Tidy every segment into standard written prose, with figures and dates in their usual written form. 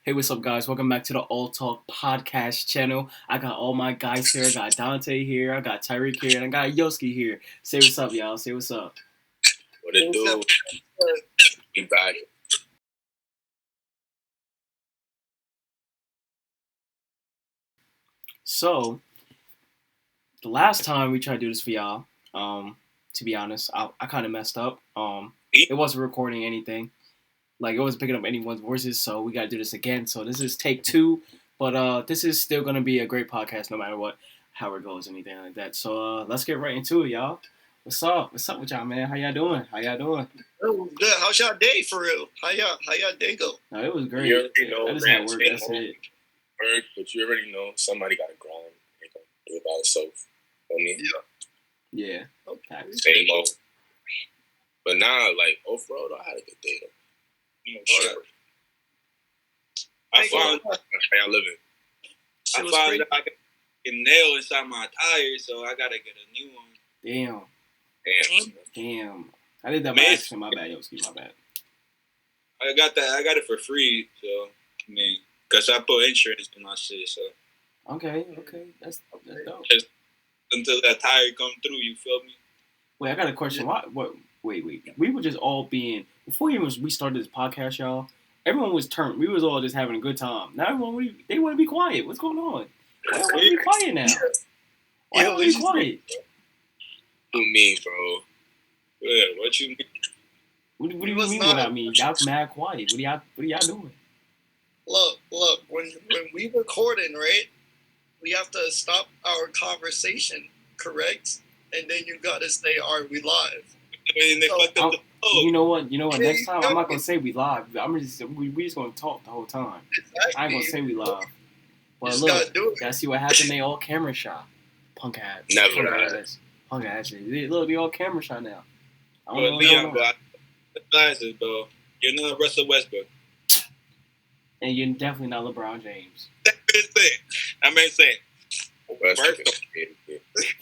Hey, what's up, guys? Welcome back to the All Talk podcast channel. I got all my guys here. I got Donte here. I got Tariq here. And I got Yoscie here. Say what's up, y'all. Say what's up. What it do? Be back. So, the last time we tried to do this for y'all, to be honest, I kind of messed up. It wasn't recording anything. Like, it wasn't picking up anyone's voices, so we got to do this again. So, this is take 2. But this is still going to be a great podcast no matter what, how it goes, anything like that. So, let's get right into it, y'all. What's up? What's up with y'all, man? How y'all doing? Oh, good. How's y'all day for real? How y'all day go? No, it was great. You already know, I just had work. That's it. Work, but you already know somebody got to grind. They gonna do it by themselves. You know what I mean? Yeah. Okay. Same old. But now, like, overall, I had a good day, though. Sure. I found how y'all living. I found out I got a nail inside my tire, so I gotta get a new one. Damn. I did that by accident. My bad, Yoscie. My bad. I got it for free, so I mean, cause I put insurance in my shit, so. Okay. That's dope. Just until that tire come through, you feel me? Wait, I got a question. Wait. We were just all being before we started this podcast, y'all. Everyone was turned. We was all just having a good time. Now everyone they want to be quiet. What's going on? Why don't want to be quiet now? Why don't we be quiet? Who me, bro? Yeah, what you mean? What do you mean what I mean? Y'all mad quiet. What are y'all doing? Look. When we recording, right? We have to stop our conversation, correct? And then you gotta say, "Are we live?" You know what? Next time I'm not gonna say we live. We just gonna talk the whole time. Exactly. I ain't gonna say we live. But Just look, gotta do it. y'all see what happened? They all camera shy. Punk ass. Punk ass. Look, they all camera shy now. I don't know what's going on. But the glasses, bro. You're not Russell Westbrook. And you're definitely not LeBron James. I mean, saying.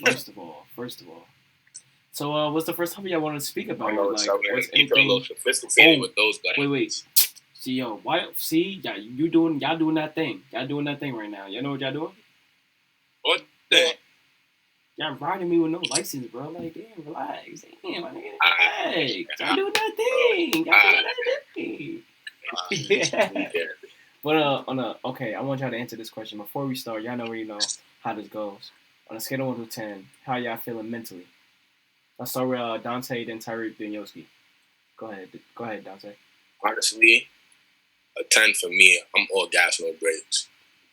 First of all. So, what's the first topic y'all wanted to speak about? I know what's anything? A little sophisticated with those guys. Wait. See, y'all doing that thing. Y'all doing that thing right now. Y'all know what y'all doing? What thing? Y'all riding me with no license, bro. Like, damn, relax. Damn, my nigga, relax. Y'all doing that thing. Yeah. But okay, I want y'all to answer this question before we start. Y'all already know how this goes. On a scale of 1 to 10, how y'all feeling mentally? Let's start with Donte, then Tariq, then Yoscie. Go ahead, Donte. Honestly, a 10 for me. I'm all gas, no brakes.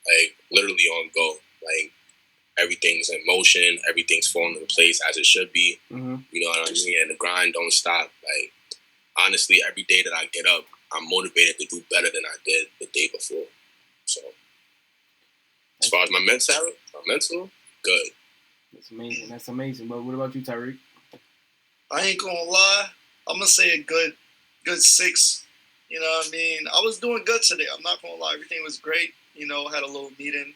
Like, literally on go. Like, everything's in motion. Everything's falling into place as it should be. Mm-hmm. You know what I mean? And the grind don't stop. Like, honestly, every day that I get up, I'm motivated to do better than I did the day before. So, as far as my mental, good. That's amazing. But what about you, Tariq? I ain't gonna lie. I'm gonna say a good 6. You know what I mean? I was doing good today. I'm not gonna lie. Everything was great. You know, had a little meeting.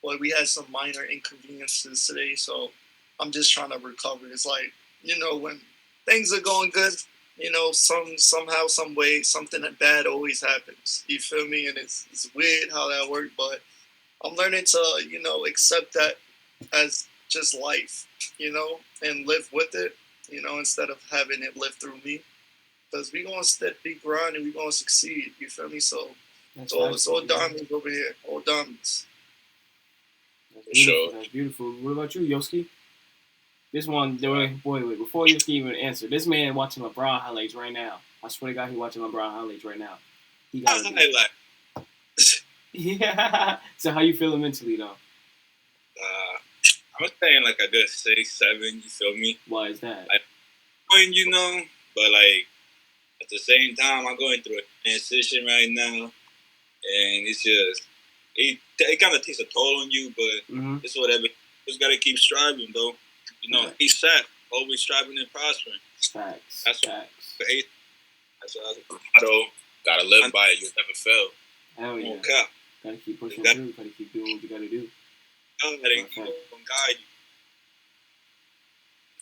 But we had some minor inconveniences today, so I'm just trying to recover. It's like, you know, when things are going good, you know, somehow, some way, something bad always happens. You feel me? And it's weird how that works, but I'm learning to, you know, accept that as just life, you know, and live with it, you know, instead of having it live through me. Because we're going to be grinding, we're going to succeed, you feel me? So it's all diamonds over here, all diamonds. That's beautiful. What about you, Yoscie? This one, wait, before Yoscie even answer, this man watching LeBron highlights right now. I swear to God, he watching LeBron highlights right now. He got it. Yeah. So how you feeling mentally, though? I'm saying like a good 6, 7, you feel me? Why is that? You know, but like, at the same time, I'm going through a transition right now, and it's just, it kind of takes a toll on you, but it's whatever. Just gotta keep striving, though. You know, he's set, always striving and prospering. Facts. That's what gotta live by it. You'll never fail. Hell yeah. Okay. Gotta keep pushing through. Gotta keep doing what you gotta do. Guide you.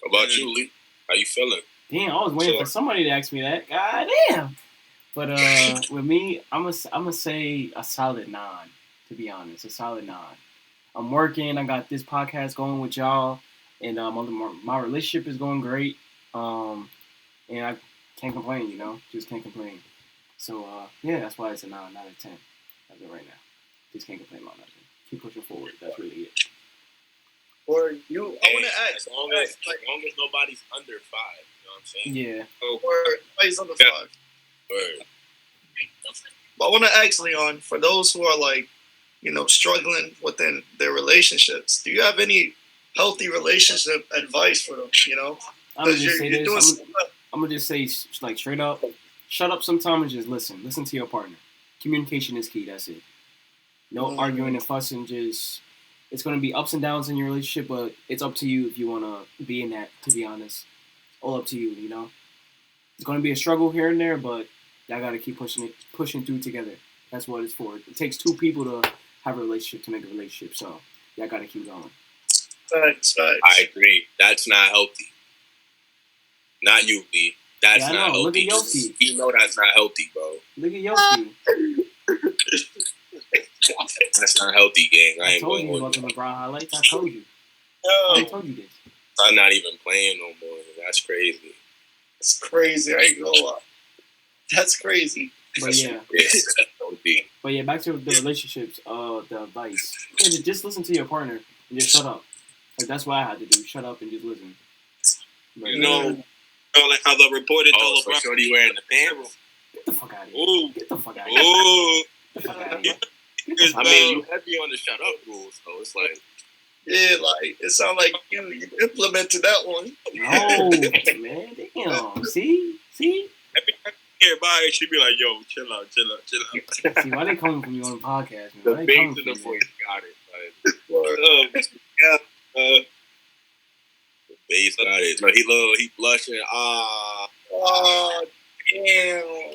How about you, Lee? How you feeling? Damn, I was waiting for somebody to ask me that. God damn. But with me, I'm gonna say a solid 9. To be honest, a solid 9. I'm working. I got this podcast going with y'all, and my relationship is going great. And I can't complain. Just can't complain. So yeah, that's why it's a 9 out of 10 as of right now. Just can't complain about nothing. Keep pushing forward. That's really it. Or you, I want to ask. As long as nobody's under 5, you know what I'm saying? Yeah. Or nobody's under 5. Word. But I want to ask Leon, for those who are like, struggling within their relationships, do you have any healthy relationship advice for them? I'm gonna just say this. I'm gonna just say like straight up, shut up sometimes and just listen. Listen to your partner. Communication is key. That's it. No arguing and fussing. It's gonna be ups and downs in your relationship, but it's up to you if you wanna be in that. To be honest, all up to you. It's gonna be a struggle here and there, but y'all gotta keep pushing through together. That's what it's for. It takes 2 people to have a relationship to make a relationship. So y'all gotta keep going. Facts. I agree. That's not healthy. Not you, B. That's not healthy. Look at Yoscie. You know that's not healthy, bro. Look at Yoscie. That's not healthy, gang. I told you about the LeBron highlights. I told you. I told you this. I'm not even playing no more. That's crazy. It's crazy. I ain't gonna lie. That's crazy. But yeah. But yeah, back to the relationships. The advice. Just listen to your partner and just shut up. Like that's what I had to do. Shut up and just listen. But, like how the reported told LeBron. Shorty wearing the pants? Get the fuck out of here. Ooh. Get the fuck out of here. Ooh. Get the fuck out of here. I mean, you heavy on the shut up rules, so it's like. Yeah, like it sounds like you implemented that one. No, man, damn. See. Everybody should be like, "Yo, chill out." See, why they coming from you on the podcast, man? The base of the voice got it. Like, the base got it. No, he blushing. Damn.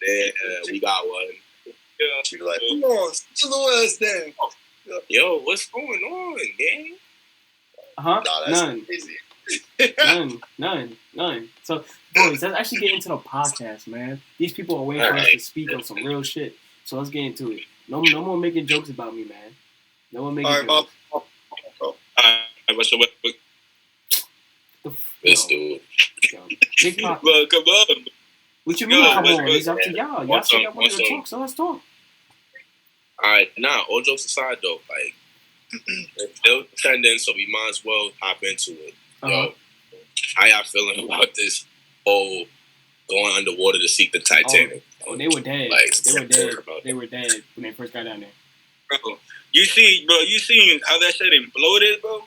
Yeah, we got one. Yeah, she like, come on, sit your ass down. Yo, what's going on, gang? Nah, none. Crazy. None. So, boys, let's actually get into the podcast, man. These people are waiting for us to speak on some real shit. So let's get into it. No more making jokes about me, man. No more making jokes. This dude. Big Pop. Well, come on. What you mean, come on? It's up to y'all. Y'all said y'all wanted to talk, so let's talk. Alright, all jokes aside, though, like, it's still trending, so we might as well hop into it. Yo, how y'all feeling about this whole going underwater to seek the Titanic? Oh, they were dead. Like, they were dead when they first got down there. Bro, you seen how that shit imploded, bro?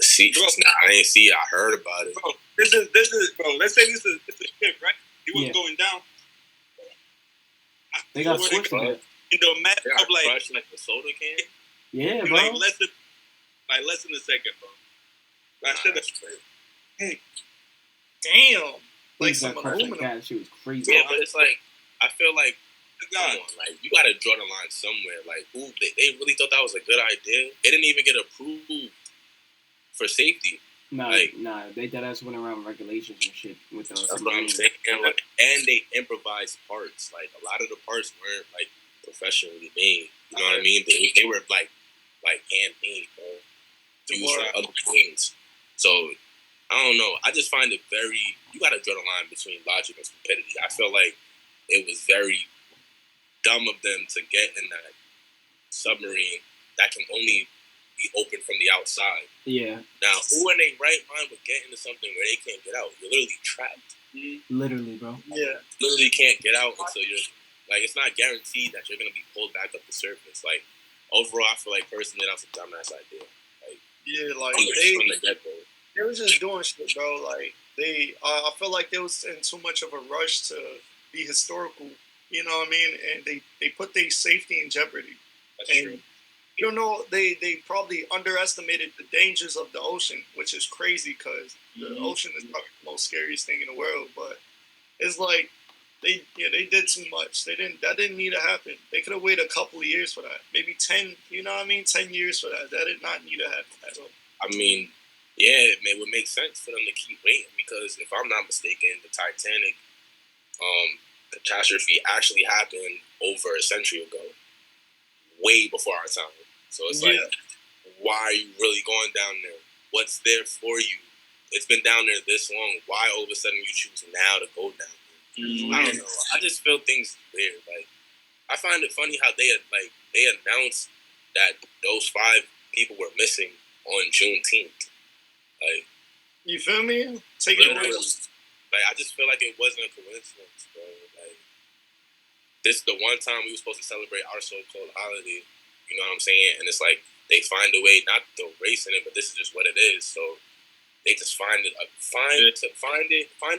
See, bro. Nah, I ain't see it. I heard about it. Bro, this is, bro, let's say this is a ship, right? It was going down. They got switched in the matter of like the soda can? Yeah, bro. Like less than a second, bro. That shit is crazy. Damn. Like some aluminum. She was crazy. Yeah, but it's like, I feel like, come on, like, you gotta draw the line somewhere. Like, they really thought that was a good idea. They didn't even get approved for safety. Nah, they deadass went around regulations and shit with those. That's what I'm saying. And they improvised parts. Like, a lot of the parts weren't, like, professionally made. You know what I mean? They were, like handmade, bro. Used for other things. So, I don't know. I just find it you gotta draw the line between logic and stupidity. I feel like it was very dumb of them to get in that submarine that can only be open from the outside. Yeah. Now, who in their right mind would get into something where they can't get out? You're literally trapped. Literally, bro. Yeah. Literally can't get out until you're like, it's not guaranteed that you're gonna be pulled back up the surface. Like, overall, I feel like personally that was a dumbass idea. Like, yeah, like from the get-go. They were just doing shit, bro. Like I feel like they was in too much of a rush to be historical. You know what I mean? And they put their safety in jeopardy. That's true. You know, they probably underestimated the dangers of the ocean, which is crazy because the ocean is probably the most scariest thing in the world. But it's like they did too much. That didn't need to happen. They could have waited a couple of years for that. Maybe 10. You know what I mean? 10 years for that. That did not need to happen at all. I mean, yeah, it would make sense for them to keep waiting because if I'm not mistaken, the Titanic, catastrophe actually happened over a century ago, way before our time. So it's like, why are you really going down there? What's there for you? It's been down there this long. Why all of a sudden you choose now to go down there? I don't know. I just feel things weird. Like, I find it funny how they announced that those 5 people were missing on Juneteenth. Like, you feel me? Take it away. Like, I just feel like it wasn't a coincidence, bro. Like, this is the one time we were supposed to celebrate our so-called holiday. You know what I'm saying? And it's like they find a way, not to race in it, but this is just what it is. So they just find a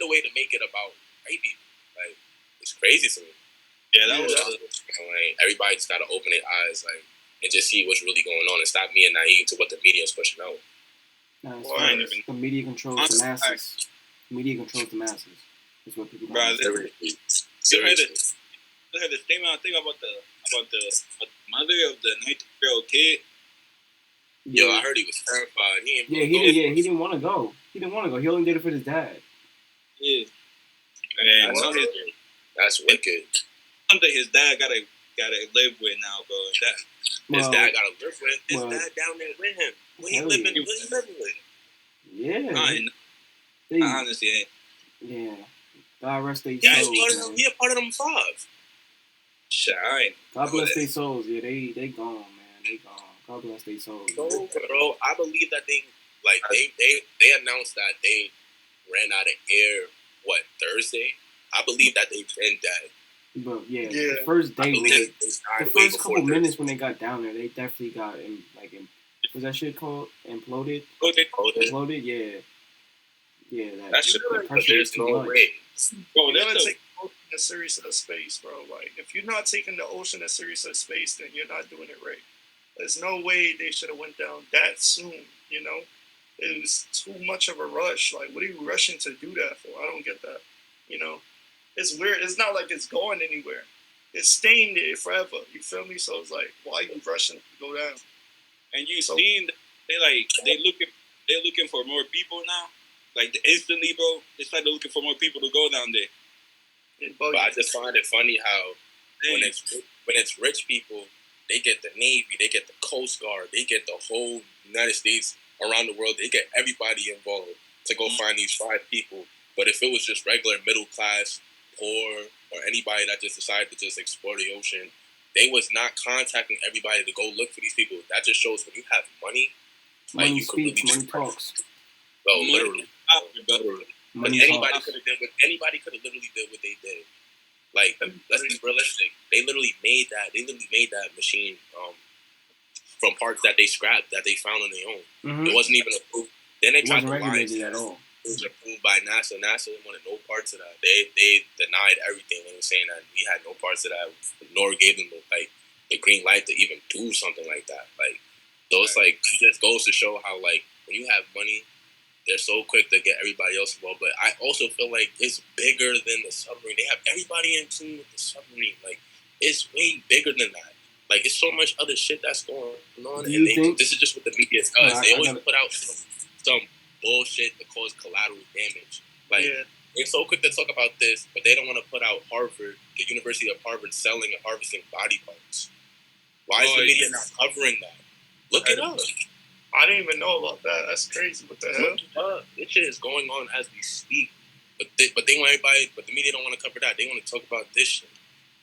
way to make it about white people. Like, it's crazy to me. Yeah, that was like, everybody just gotta open their eyes, like, and just see what's really going on and stop being naive to what the media is pushing out. No, the media controls the masses. The media controls the masses. That's what people don't Seriously. I had the statement I think about the mother of the 19-year-old kid. Yo, I heard he was terrified. He didn't want to go. He didn't want to go. He only did it for his dad. Yeah. And that's wicked. Something his dad gotta live with now, bro. His dad gotta live with his dad down there with him. What he living with? Yeah. Honestly, yeah. God rest their souls. He a part of them 5. Shine. God bless their souls. Yeah, they gone, man. They gone. God bless their souls. No, bro. I believe that they announced that they ran out of air. Thursday? I believe that they've been dead. But the first day, the first couple minutes when they got down there, they definitely got was that shit called imploded? Imploded, yeah. Yeah, that pressure was too much. Bro, you gotta take the ocean as serious as space, bro. Like, if you're not taking the ocean as serious as space, then you're not doing it right. There's no way they should have went down that soon, you know? It was too much of a rush. Like, what are you rushing to do that for? I don't get that, you know? It's weird. It's not like it's going anywhere. It's staying there forever. You feel me? So it's like, why are you rushing to go down? And you seen they're looking for more people now. Like, instantly, bro, they started looking for more people to go down there. But I just find it funny how when it's rich people, they get the Navy, they get the Coast Guard, they get the whole United States around the world. They get everybody involved to go find these 5 people. But if it was just regular middle class, poor, or anybody that just decided to just explore the ocean, they was not contacting everybody to go look for these people. That just shows when you have money, money speaks, money talks. Bro, literally. But anybody could have literally did what they did. Like, let's be realistic. They literally made that machine from parts that they scrapped, that they found on their own. Mm-hmm. It wasn't even approved. Then they tried to lie at all. It was approved by NASA. NASA wanted no parts of that. They denied everything. They were saying that we had no parts of that, nor gave them the green light to even do something like that. Like, so it's like, it just goes to show how, like, when you have money, they're so quick to get everybody else involved. But I also feel like it's bigger than the submarine. They have everybody in tune with the submarine. Like, it's way bigger than that. Like, it's so much other shit that's going on. And this is just what the media does. They always put out some bullshit that cause collateral damage. Like, they're so quick to talk about this, but they don't want to put out Harvard, the University of Harvard, selling and harvesting body parts. Why is the media not covering that? Look it up. I didn't even know about that. That's crazy. What the hell? This shit is going on as we speak. But they want everybody. But the media don't want to cover that. They want to talk about this shit.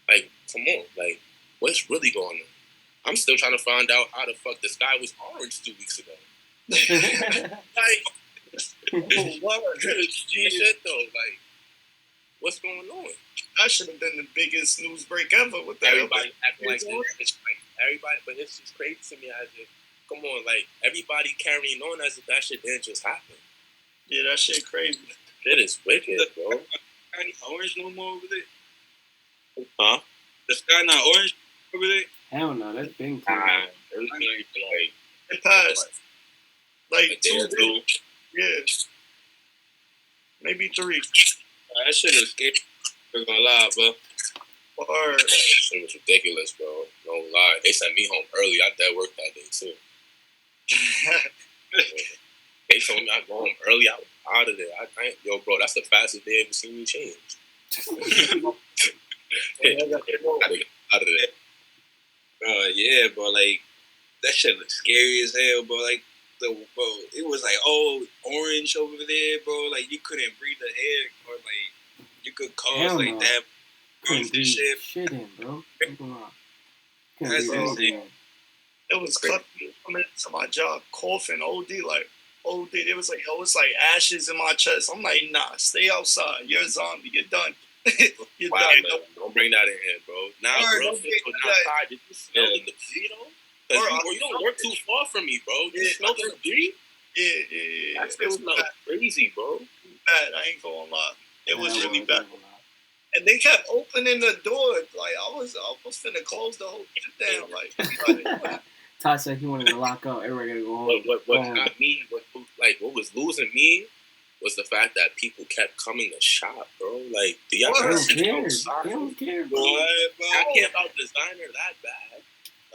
Like, come on. Like, what's really going on? I'm still trying to find out how the fuck the sky was orange 2 weeks ago. Like, what shit though? Like, what's going on? That should have been the biggest news break ever. What the everybody acting like this. Like, everybody, but it's just crazy to me as if. Come on, like, everybody carrying on as if that shit didn't just happen. Yeah, that shit crazy. It is wicked, bro. Any orange no more over there? Huh? The sky not orange over there? Hell no, that's been cool. It passed. Like 2 days. Yeah. Maybe 3. That shit is scary. I'm gonna lie, bro. That shit was ridiculous, bro. No lie. They sent me home early. I did work that day, too. They told me I'd go home early. I was out of there. Yo, bro, that's the fastest they ever seen me change. Gotta get out of there. Bro, yeah, bro, like, that shit looked scary as hell, bro. Like, it was like all orange over there, bro. Like, you couldn't breathe the air, or like, you could cause like that. Couldn't breathe shit in, bro. That's insane. It was coming to my job, coughing, OD, like, OD. It was like ashes in my chest. I'm like, nah, stay outside. You're a zombie. You're done. You're done. Don't bring that in here, bro. Nah, bro. Did you smell the debris, though? Because you don't work too far from me, bro. You smell the debris? Yeah. That smell crazy, bro. Bad. I ain't gonna lie. It was really bad. And they kept opening the door. Like, I was finna close the whole shit down. Like, Todd said he wanted to lock up. Everybody gotta go home. What got me, what was losing me was the fact that people kept coming to shop, bro. Like, do y'all They don't care, bro. I care about designer that bad.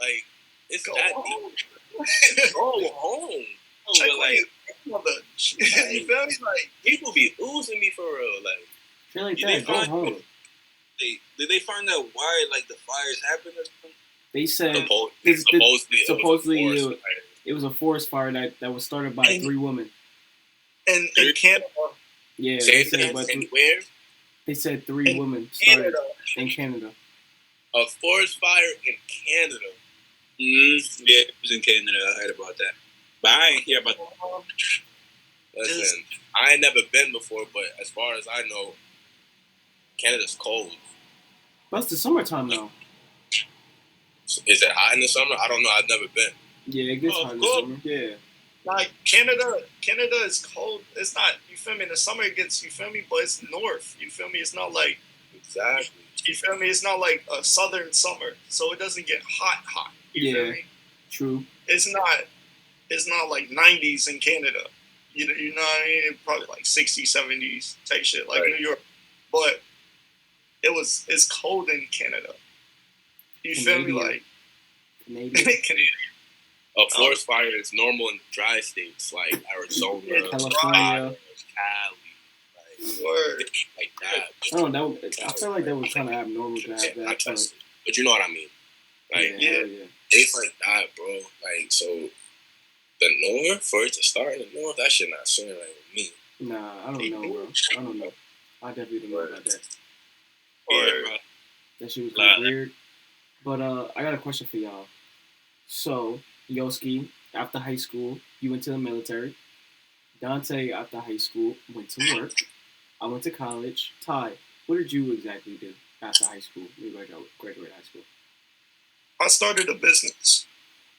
Like, it's go that home. Deep. Go home. Check like, you feel me? Like, people be losing me for real. Like, feel like that. Go home. Did they find out why, like, the fires happened or something? They said supposedly it was a forest fire that was started by 3 women. And in Canada. Yeah. Where? They said 3 women started in Canada. A forest fire in Canada. Mm-hmm. Yeah, it was in Canada. I heard about that. But I ain't hear about that. Listen, I ain't never been before, but as far as I know, Canada's cold. But it's the summertime, though. Is it hot in the summer? I don't know. I've never been. Yeah, it gets hot in the summer. Yeah. Like, Canada is cold. It's not, you feel me? In the summer it gets, you feel me? But it's north. You feel me? It's not like, exactly. You feel me? It's not like a southern summer, so it doesn't get hot. You feel me? True. It's not like 90s in Canada. You know what I mean? Probably like 60s, 70s type shit, like New York. But it's cold in Canada. You feel me? Like Canadian. A forest fire is normal in dry states like Arizona, California, Cali, like that. I don't know. I feel like that was kind of abnormal to have that. But you know what I mean? Like, yeah. It's like that, bro. Like, so the north, for it to start in the north, that shit not sounding like me. Nah, I don't know, bro. I don't know. I definitely don't know about that. Yeah, bro. That shit was kind of weird. But I got a question for y'all. So, Yoscie, after high school, you went to the military. Donte, after high school, went to work. I went to college. Ty, what did you exactly do after high school? You graduated high school. I started a business.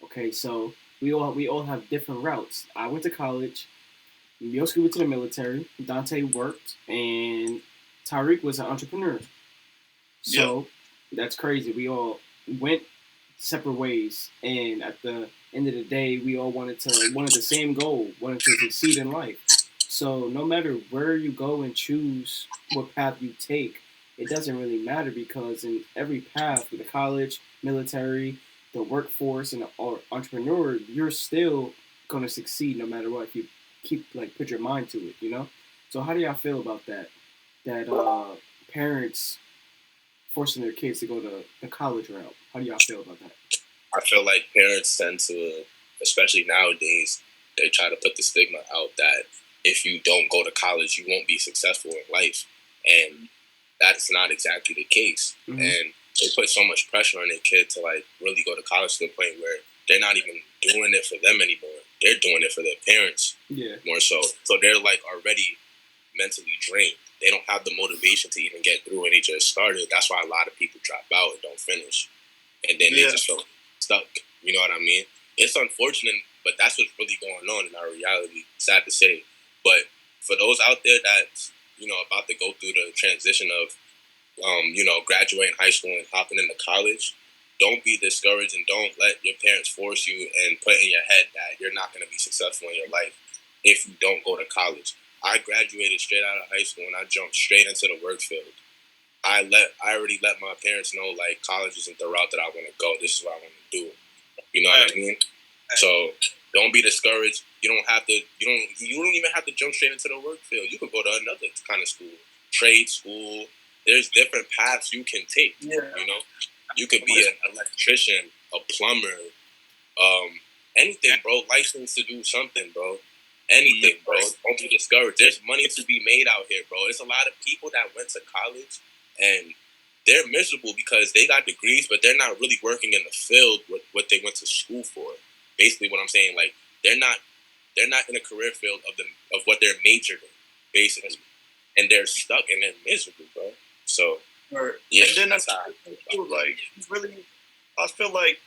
Okay, so we all have different routes. I went to college. Yoscie went to the military. Donte worked, and Tariq was an entrepreneur. So that's crazy. We all went separate ways, and at the end of the day, we all wanted the same goal, wanted to succeed in life. So no matter where you go and choose what path you take, it doesn't really matter, because in every path, with the college, military, the workforce, and the entrepreneur, you're still gonna succeed no matter what if you put your mind to it, you know. So how do y'all feel about that? That parents forcing their kids to go to the college route. How do y'all feel about that? I feel like parents tend to, especially nowadays, they try to put the stigma out that if you don't go to college, you won't be successful in life. And that's not exactly the case. Mm-hmm. And they put so much pressure on their kid to like really go to college to the point where they're not even doing it for them anymore. They're doing it for their parents more so. So they're like already mentally drained. They don't have the motivation to even get through, and they just started. That's why a lot of people drop out and don't finish. And then they just feel stuck. You know what I mean? It's unfortunate, but that's what's really going on in our reality. Sad to say. But for those out there that's, about to go through the transition of, graduating high school and hopping into college, don't be discouraged and don't let your parents force you and put in your head that you're not going to be successful in your life if you don't go to college. I graduated straight out of high school and I jumped straight into the work field. I already let my parents know, like, college isn't the route that I want to go. This is what I want to do. You know what I mean? So don't be discouraged. You don't even have to jump straight into the work field. You could go to another kind of school, trade school, there's different paths you can take. Yeah. You know, you could be an electrician, a plumber, anything, bro. License to do something, bro. Anything, bro. Don't be discouraged. There's money to be made out here, bro. There's a lot of people that went to college and they're miserable because they got degrees, but they're not really working in the field with what they went to school for. Basically, what I'm saying, like they're not in a career field of what they're majored in, basically, and they're stuck and they're miserable, bro. So yeah, and then that's how like really, I feel like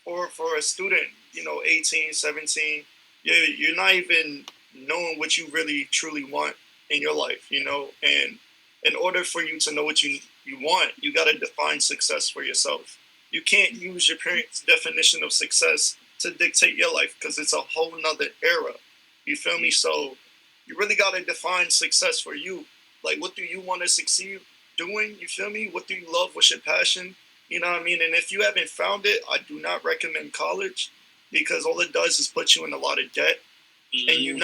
for a student, 18, 17, you're not even knowing what you really truly want in your life, and in order for you to know what you want, you got to define success for yourself. You can't use your parents' definition of success to dictate your life because it's a whole nother era. You feel me? So you really got to define success for you. Like, what do you want to succeed doing? You feel me? What do you love? What's your passion? You know what I mean? And if you haven't found it, I do not recommend college because all it does is put you in a lot of debt. And you're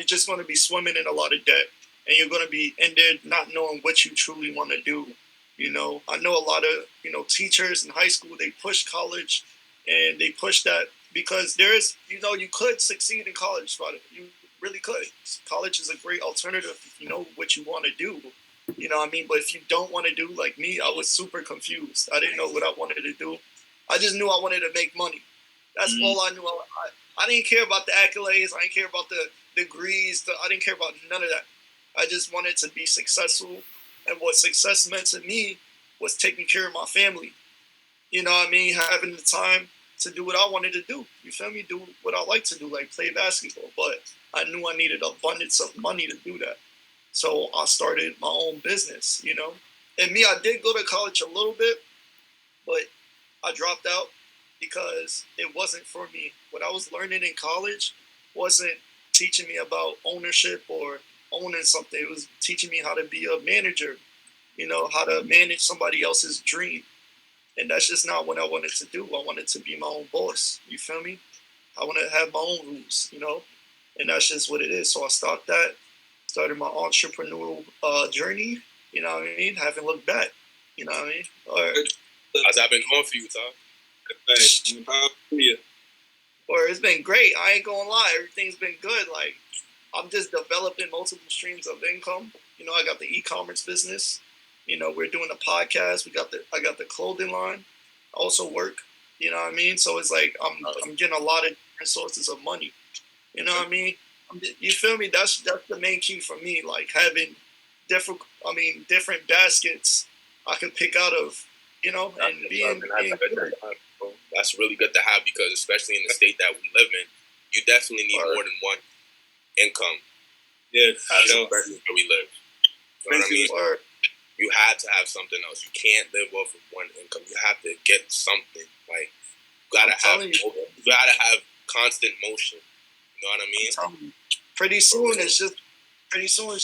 just going to be swimming in a lot of debt. And you're going to be in there not knowing what you truly want to do. I know a lot of, teachers in high school, they push college and they push that because there's, you could succeed in college, but you really could. College is a great alternative if you know what you want to do. You know what I mean? But if you don't want to do, like me, I was super confused. I didn't know what I wanted to do. I just knew I wanted to make money. That's all I knew. I didn't care about the accolades. I didn't care about the degrees. I didn't care about none of that. I just wanted to be successful. And what success meant to me was taking care of my family. You know what I mean? Having the time to do what I wanted to do. You feel me? Do what I like to do, like play basketball. But I knew I needed abundance of money to do that. So I started my own business, And me, I did go to college a little bit, but I dropped out because it wasn't for me. What I was learning in college wasn't teaching me about ownership or owning something. It was teaching me how to be a manager, how to manage somebody else's dream. And that's just not what I wanted to do. I wanted to be my own boss. You feel me? I want to have my own rules, And that's just what it is. So I stopped that, started my entrepreneurial journey, you know what I mean? Haven't looked back, you know what I mean? How's that been going for you, Tom? Or it's been great. I ain't gonna lie. Everything's been good. Like, I'm just developing multiple streams of income. I got the e-commerce business. We're doing a podcast. I got the clothing line. I also work. You know what I mean? So it's like I'm getting a lot of different sources of money. You know what I mean? You feel me? That's the main key for me. Like having different baskets I can pick out of. And being good. That's really good to have because especially in the state that we live in, you definitely need more than one income. Yeah, where we live. You know what I mean? You had to have something else. You can't live off of one income. You have to get something. Like you gotta have constant motion. You know what I mean? Pretty soon it's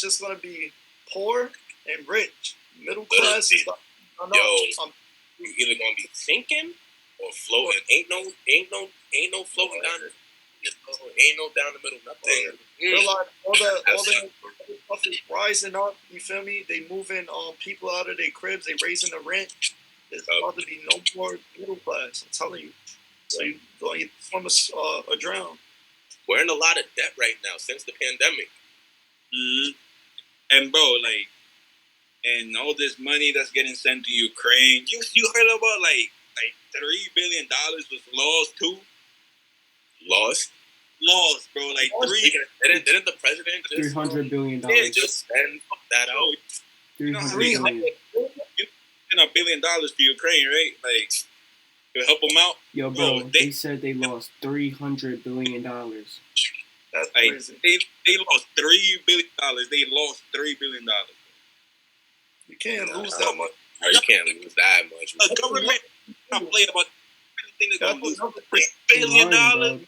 just gonna be poor and rich. Middle class is you either gonna be sinking or floating. Ain't no floating down. Ain't no down the middle. Nothing. Like all the stuff is rising up. You feel me? They moving people out of their cribs. They raising the rent. There's about to be no more middle class. I'm telling you. So you going from a drown. We're in a lot of debt right now since the pandemic. Mm-hmm. And bro, and all this money that's getting sent to Ukraine. You heard about like $3 billion was lost too? Lost, bro. Like didn't the president just $300 billion? Yeah, just spend that out. $300 billion. $1 billion to Ukraine, right? Like to help them out. Yo, bro, they said they lost $300 billion. That's crazy. They lost $3 billion. They lost $3 billion. You can't lose that much. No, you can't lose that much. The government not play about anything that's going to lose $3 billion.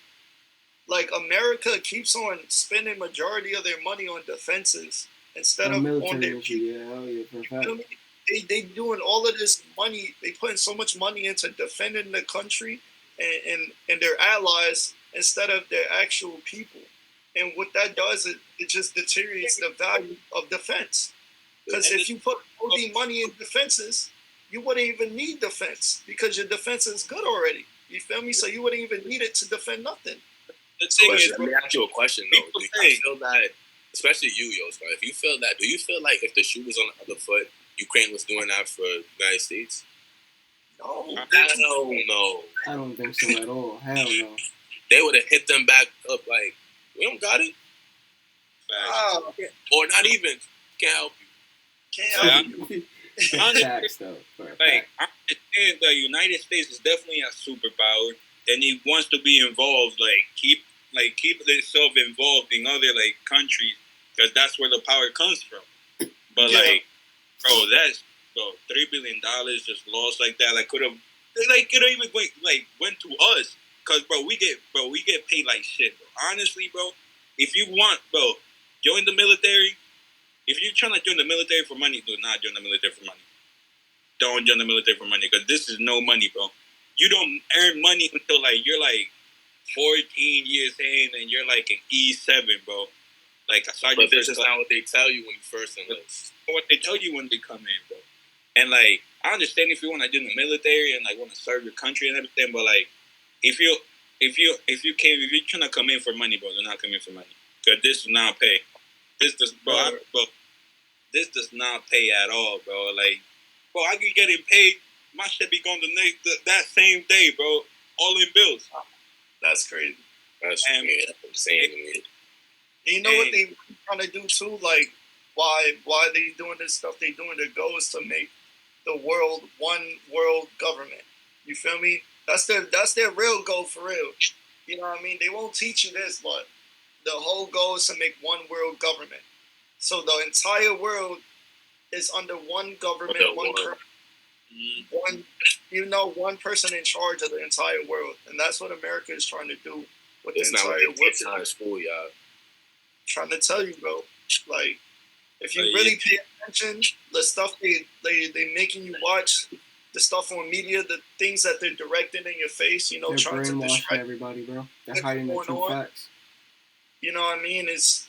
Like America keeps on spending majority of their money on defenses instead of on their people. They doing all of this money. They putting so much money into defending the country and their allies instead of their actual people. And what that does, it just deteriorates the value of defense. Because if you put all the money in defenses, you wouldn't even need defense because your defense is good already. You feel me? So you wouldn't even need it to defend nothing. The thing is, let me ask you a question though. Do you feel that, especially you, Yoscie, if you feel that, do you feel like if the shoe was on the other foot, Ukraine was doing that for the United States? No. Hell no. I don't think so at all. Hell no. They would have hit them back up like, we don't got it. Or not even. Can't help you. Can't help you. Facts, though. Like, I understand the United States is definitely a superpower, and it wants to be involved. Keep itself involved in other countries because that's where the power comes from. But $3 billion just lost like that. Could have even went to us because we get paid like shit. Bro. Honestly, bro, if you want, join the military. If you're trying to join the military for money, do not join the military for money. Don't join the military for money because this is no money, bro. You don't earn money until you're 14 years in and you're an E7, bro. A sergeant. But this is not what they tell you when you first enlist. What they tell you when they come in, bro. And I understand if you want to join the military and want to serve your country and everything, but if you're trying to come in for money, bro, do not come in for money because this does not pay. This does not pay at all, bro. I can get it paid. My shit be going that same day, bro. All in bills. That's crazy. That's insane to me. You know what they trying to do too? Why they doing this stuff? They doing their goal is to make the world one world government. You feel me? That's their real goal for real. You know what I mean? They won't teach you this, but the whole goal is to make one world government. So the entire world is under one government, one person in charge of the entire world, and that's what America is trying to do with the entire world. It's not in school, y'all. Trying to tell you, bro. If you really pay attention, the stuff they making you watch, the stuff on media, the things that they're directing in your face, they're trying to distract everybody, bro. They're hiding the true facts. You know what I mean? It's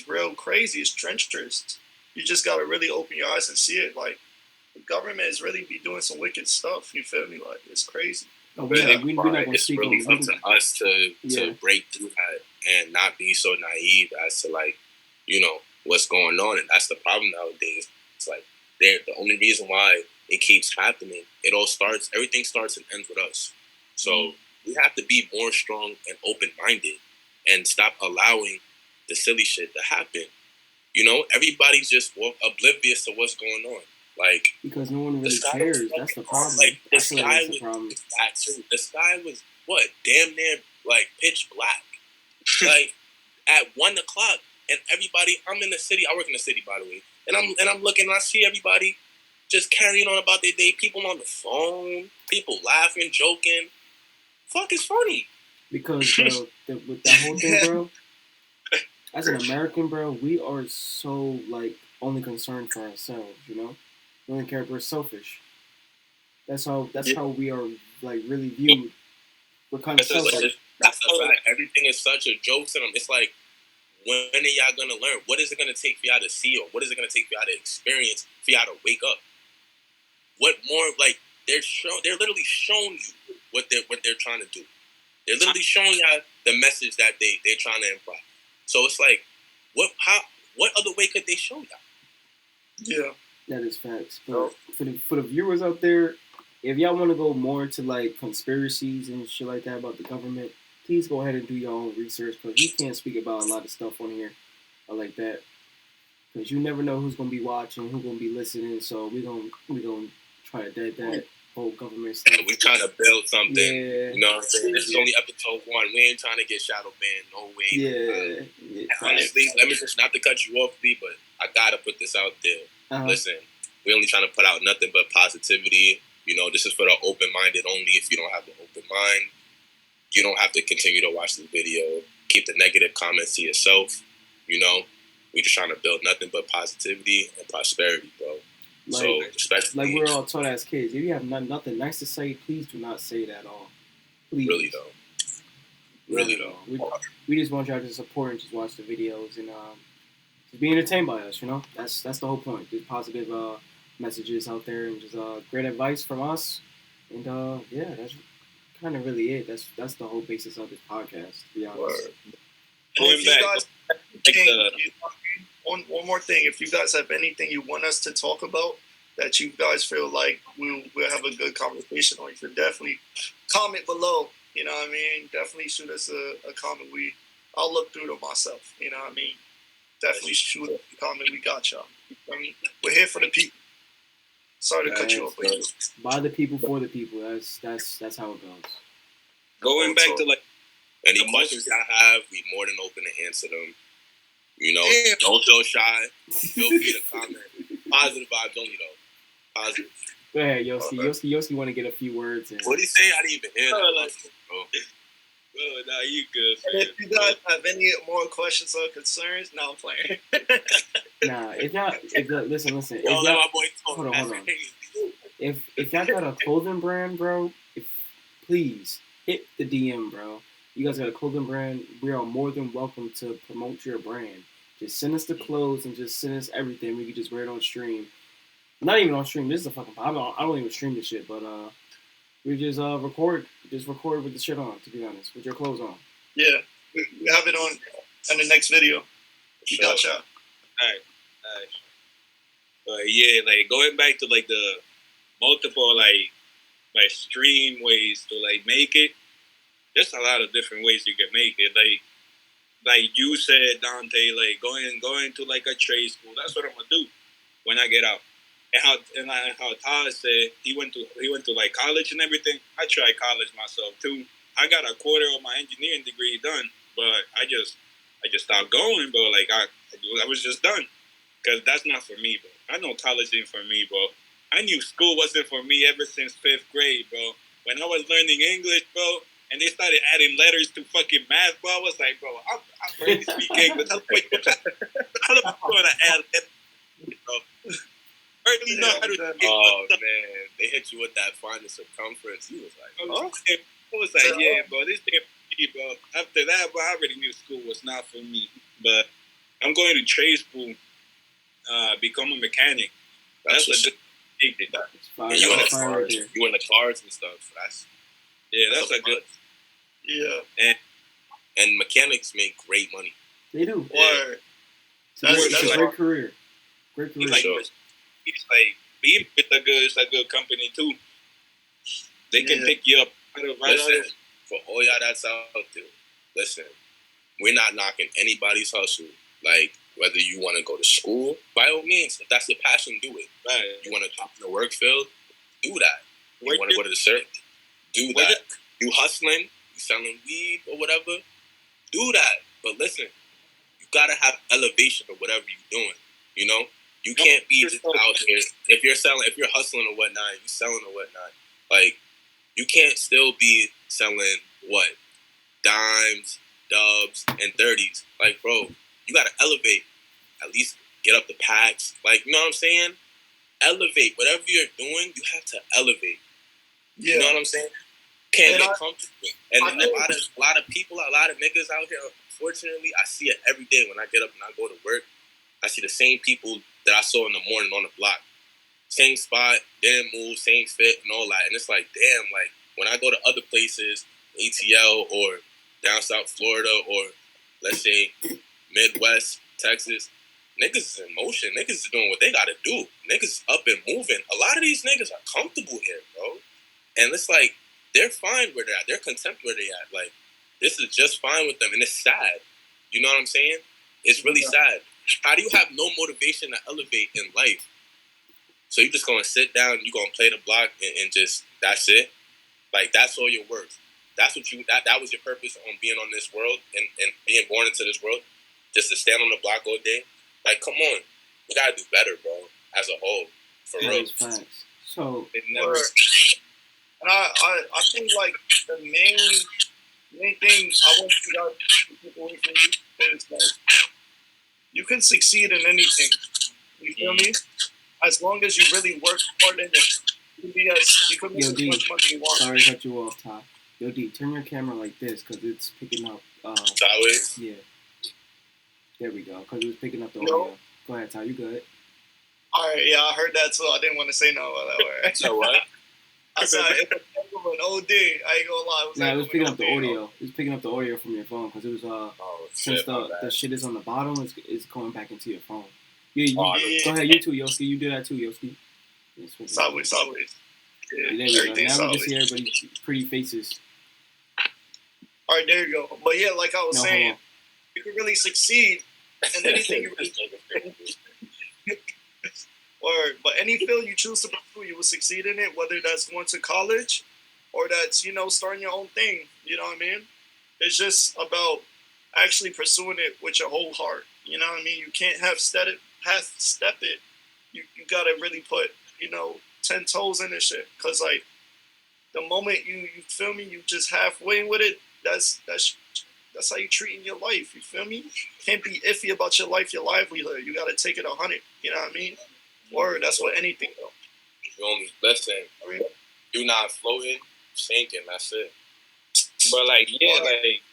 real crazy. It's treacherous. You just gotta really open your eyes and see it. The government is really be doing some wicked stuff. You feel me? It's crazy. It's really up to us to break through that and not be so naive as to what's going on. And that's the problem nowadays. It's the only reason why it keeps happening. Everything starts and ends with us. So we have to be more strong and open-minded and stop allowing the silly shit to happen. Everybody's just oblivious to what's going on. Because no one really cares. That's the problem. The sky was that too. The sky was damn near pitch black. At 1:00, and everybody. I'm in the city. I work in the city, by the way. And I'm looking. And I see everybody just carrying on about their day. People on the phone. People laughing, joking. Fuck, it's funny. Because bro, with that whole thing, bro. As an American, bro, we are so only concerned for ourselves. We don't care. We're selfish. That's how we are really viewed. We're kind of selfish. That's the fact. Everything is such a joke to them. It's when are y'all gonna learn? What is it gonna take for y'all to see, or what is it gonna take for y'all to experience for y'all to wake up? What more? They're literally showing you what they're trying to do. They're literally showing y'all the message that they're trying to imply. So it's what other way could they show y'all? Yeah. That is facts. But for the viewers out there, if y'all want to go more into conspiracies and shit like that about the government, please go ahead and do your own research because we can't speak about a lot of stuff on here like that. Because you never know who's gonna be watching, who's gonna be listening. So we gonna try to dead that whole government stuff. We're trying to build something. Yeah. You know what I'm saying? This is only episode 1. We ain't trying to get shadow banned. No way. Yeah. Honestly, let me just not to cut you off, B, but I gotta put this out there. Listen, we only trying to put out nothing but positivity. This is for the open-minded only. If you don't have the open mind, you don't have to continue to watch the video. Keep the negative comments to yourself. We just trying to build nothing but positivity and prosperity, bro. So, especially we're all taught as kids. If you have nothing nice to say, please do not say it at all. Please. Really though. We just want y'all to support and just watch the videos and be entertained by us. You know, that's the whole point. Just positive messages out there and just great advice from us. And yeah, that's kind of really it. That's the whole basis of this podcast. To be honest. Going back, one more thing. If you guys have anything you want us to talk about that you guys feel like we'll have a good conversation on, you should definitely comment below. You know what I mean? Definitely shoot us a comment. I'll look through them myself. You know what I mean? Definitely shoot us a comment. We got y'all. I mean, we're here for the people. Sorry to cut you off. By the people, for the people. That's how it goes. Going back to like any questions I have, we more than open to answer them. You know, don't feel shy. Feel free to comment. Positive vibes only though. Positive. Go ahead, Yoscie. Yoscie want to get a few words in. What did he say? I didn't even hear that. Oh, nah, you good. And if you guys have any more questions or concerns, no, I'm playing. Nah, listen. Yo, let my boy talk. Hold on. If y'all got a clothing brand, bro, please hit the DM, bro. You guys got a clothing brand. We are more than welcome to promote your brand. Just send us the clothes and just send us everything. We can just wear it on stream. Not even on stream. This is a fucking. I don't even stream this shit, but we just record with the shit on. To be honest, with your clothes on. Yeah, we have it on in the next video. We got y'all. Alright. Yeah, like going back to like the multiple like stream ways to like make it. There's a lot of different ways you can make it. Like you said, Donte, like going to like a trade school. That's what I'm gonna do when I get out. And how Todd said he went to like college and everything. I tried college myself too. I got a quarter of my engineering degree done, but I just stopped going, bro. Like I was just done because that's not for me, bro. I know college ain't for me, bro. I knew school wasn't for me ever since 5th grade, bro. When I was learning English, bro, and they started adding letters to fucking math, bro, I was like, bro, I barely speak English. How am I going to add letters, bro? Oh man, they hit you with that find the circumference. He was like, oh. I was like, yeah, bro, this thing for me, bro. After that, bro, I already knew school was not for me. But I'm going to trade school, become a mechanic. That's a good thing. And you in the cars and stuff. That's a good. Yeah. And mechanics make great money. They do. Yeah. That's a great career. Great career. It's like being with it's a good company too. They can pick you up. Listen, for all y'all that's out there, listen, we're not knocking anybody's hustle. Like, whether you want to go to school, by all means, if that's your passion, do it. Right. You want to jump in the work field, do that. You want to go to the circuit, do that. You hustling, you selling weed or whatever, do that. But listen, you got to have elevation or whatever you're doing, you know? You can't be just out here. If you're hustling or whatnot, you selling or whatnot, like, you can't still be selling what? Dimes, dubs, and 30s. Like, bro, you gotta elevate. At least get up the packs. Like, you know what I'm saying? Elevate. Whatever you're doing, you have to elevate. Yeah. You know what I'm saying? Can't get comfortable. And a lot of people, a lot of niggas out here, unfortunately, I see it every day when I get up and I go to work. I see the same people that I saw in the morning on the block. Same spot, didn't move, same fit, and all that. And it's like, damn, like, when I go to other places, ATL or down South Florida or, let's say, Midwest, Texas, niggas is in motion. Niggas is doing what they got to do. Niggas up and moving. A lot of these niggas are comfortable here, bro. And it's like, they're fine where they're at. They're content where they at. Like, this is just fine with them. And it's sad. You know what I'm saying? It's really sad. How do you have no motivation to elevate in life? So you're just going to sit down, you're going to play the block and just, that's it? Like, that's all your worth. That's what that was your purpose on being on this world and being born into this world? Just to stand on the block all day? Like, come on. We got to do better, bro, as a whole. For real. Facts. So, and I think, like, the main thing I want you guys to take away from you is, like, you can succeed in anything. You feel me? As long as you really work hard in it. You can make as much money you want. Sorry to cut you off, Todd. Yo, D, turn your camera like this because it's picking up. Sideways? Yeah. There we go. Because it was picking up the audio. Go ahead, Ty. You good? All right, yeah, I heard that too. I didn't want to say no about that word. So what? I said it was an OD. I ain't gonna lie. It was picking up the audio. It was picking up the audio from your phone because it was since the shit is on the bottom, it's going back into your phone. Yeah, go ahead. You too, Yoscie. You do that too, Yoscie. Solid. Yeah, there we go. Now solid. we just see everybody's pretty faces. All right, there you go. But yeah, like I was saying, you can really succeed in anything you really Word. But any field you choose to pursue, you will succeed in it, whether that's going to college or that's, starting your own thing. You know what I mean? It's just about actually pursuing it with your whole heart. You know what I mean? You can't step it. You got to really put, 10 toes in this shit. Because, like, the moment you feel me, you just halfway with it, that's how you treating your life. You feel me? Can't be iffy about your life, your livelihood. You got to take it 100. You know what I mean? Word, that's what anything though. Listen, you're not floating, sinking. That's it. But like, yeah, like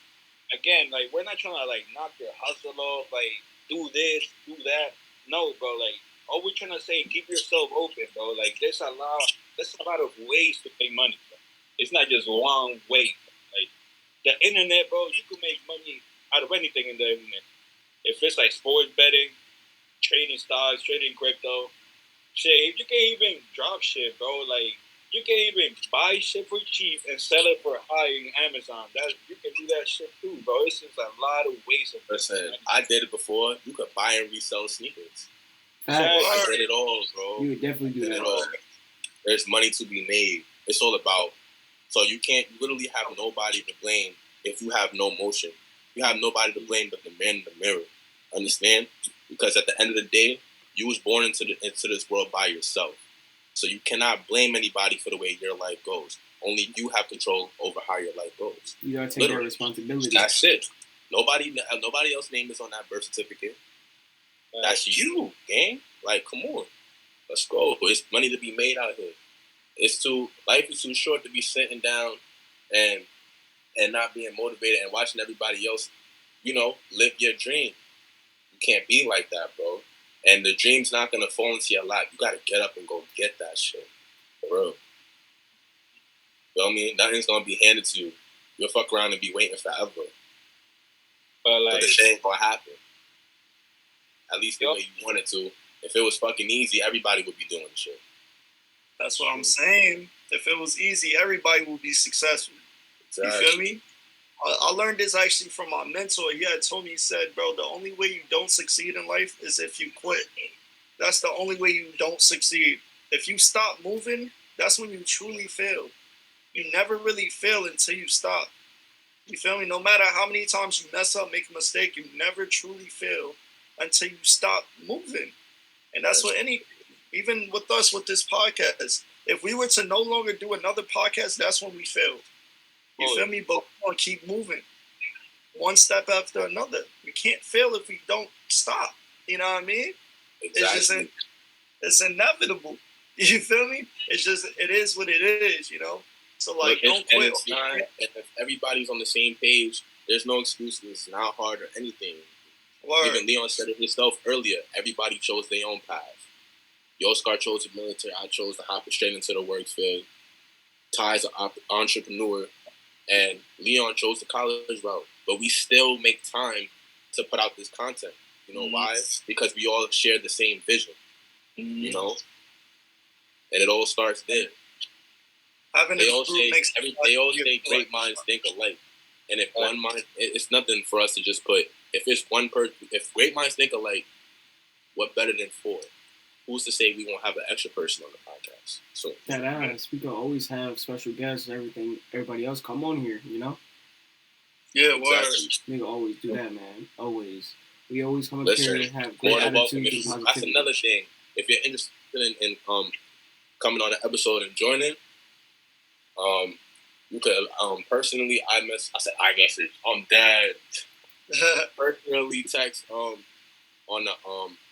again, like we're not trying to like knock your hustle off, like do this, do that. No, bro. Like all we're trying to say, keep yourself open, bro. Like there's a lot of ways to make money, bro. It's not just one way. Like the internet, bro. You can make money out of anything in the internet. If it's like sports betting, trading stocks, trading crypto. Shit, you can't even drop shit, bro. Like, you can't even buy shit for cheap and sell it for high in Amazon. You can do that shit too, bro. It's just a lot of ways of Listen, I did it before. You could buy and resell sneakers. I did it all, bro. You would definitely do that. All. There's money to be made. It's all about. So you literally have nobody to blame if you have no motion. You have nobody to blame but the man in the mirror. Understand? Because at the end of the day, you was born into this world by yourself. So you cannot blame anybody for the way your life goes. Only you have control over how your life goes. You gotta take that responsibility. That's it. Nobody else's name is on that birth certificate. That's you, gang. Like, come on. Let's go. It's money to be made out here. Life is too short to be sitting down and not being motivated and watching everybody else, live your dream. You can't be like that, bro. And the dream's not going to fall into your lap. You got to get up and go get that shit. For real. You know what I mean? Nothing's going to be handed to you. You'll fuck around and be waiting forever. But the shit ain't going to happen. At least the way you want it to. If it was fucking easy, everybody would be doing the shit. That's what I'm saying. If it was easy, everybody would be successful. Exactly. You feel me? I learned this actually from my mentor. He had told me, he said, bro, the only way you don't succeed in life is if you quit. That's the only way you don't succeed. If you stop moving, that's when you truly fail. You never really fail until you stop. You feel me? No matter how many times you mess up, make a mistake, you never truly fail until you stop moving. And that's what even with us, with this podcast, if we were to no longer do another podcast, that's when we failed. You feel me? But we're going to keep moving. One step after another. We can't fail if we don't stop. You know what I mean? Exactly. It's inevitable. You feel me? It is what it is, So, like, don't quit. If everybody's on the same page, there's no excuses. It's not hard or anything. Word. Even Leon said it himself earlier. Everybody chose their own path. Yoscie chose the military. I chose to hop straight into the work field. Ty's an entrepreneur. And Leon chose the college route. But we still make time to put out this content. You know why? Because we all share the same vision. And it all starts there. They all say great minds think alike. And if one mind, it's nothing for us to just put. If great minds think alike, what better than four? Who's to say we won't have an extra person on the podcast? So we can always have special guests and everything. Everybody else come on here, Yeah, exactly. We can always do that, man. Always. We always come up here and have great attitude and positivity. That's another thing. If you're interested in coming on an episode and joining, you could personally. I said I guess I'm dead. Personally text on the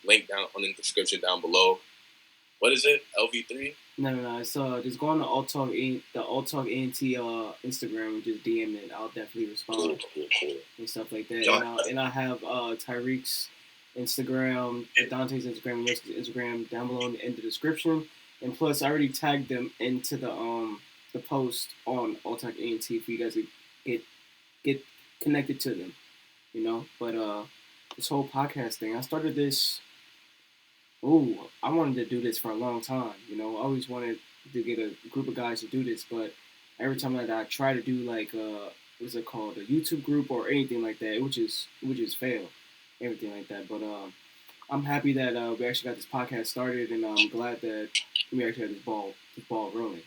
link down on the description down below. What is it? LV3? No. It's just go on the AllTalkENT Instagram and just DM it. I'll definitely respond and stuff like that. And I have Tariq's Instagram, Donte's Instagram, and Yossie's Instagram down below in the description. And plus, I already tagged them into the post on AllTalkENT for you guys to get connected to them. But this whole podcast thing, I started this. I wanted to do this for a long time. I always wanted to get a group of guys to do this, but every time that I try to do like what's it called, a YouTube group or anything like that, it would just fail, everything like that. But I'm happy that we actually got this podcast started, and I'm glad that we actually had this ball rolling.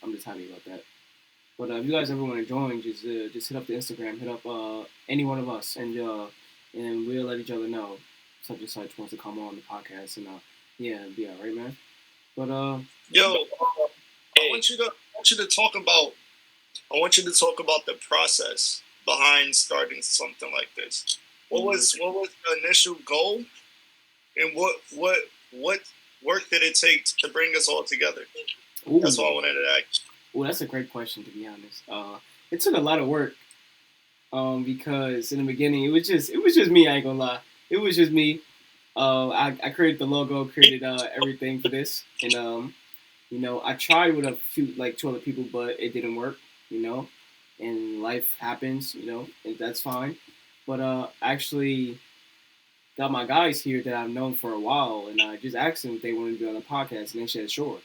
I'm just happy about that. But if you guys ever want to join, just hit up the Instagram, hit up any one of us, and we'll let each other know such and such wants to come on the podcast, and it'll be all right, man. But I want you to talk about the process behind starting something like this. What was the initial goal, and what work did it take to bring us all together? That's what I wanted to ask. Well, that's a great question, to be honest. It took a lot of work, because in the beginning it was just me. I ain't gonna lie, it was just me. I created the logo, created everything for this, and I tried with a few, like 2 other people, but it didn't work. And life happens, and that's fine. But I actually got my guys here that I've known for a while, and I just asked them if they wanted to be on the podcast, and they said sure.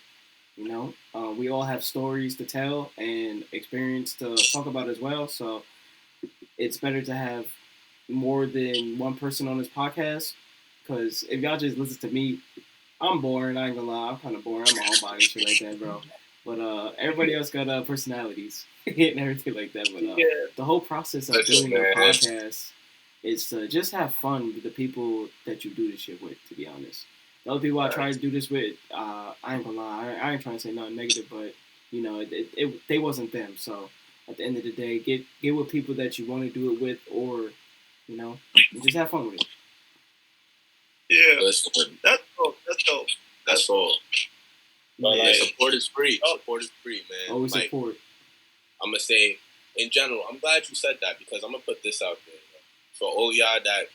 We all have stories to tell and experience to talk about as well, so it's better to have more than one person on this podcast, because if y'all just listen to me, I'm boring. I ain't gonna lie, I'm kind of boring. I'm a homebody and shit like that, bro. But everybody else got personalities and everything like that. But the whole process of doing a podcast is to just have fun with the people that you do this shit with, to be honest. The other people I try to do this with, I ain't gonna lie, I ain't trying to say nothing negative, but they wasn't them. So at the end of the day, get with people that you want to do it with, or just have fun with it. Yeah, that's dope. That's all. But support is free. Support is free, man. Always support. I'm gonna say, in general, I'm glad you said that, because I'm gonna put this out there for all y'all that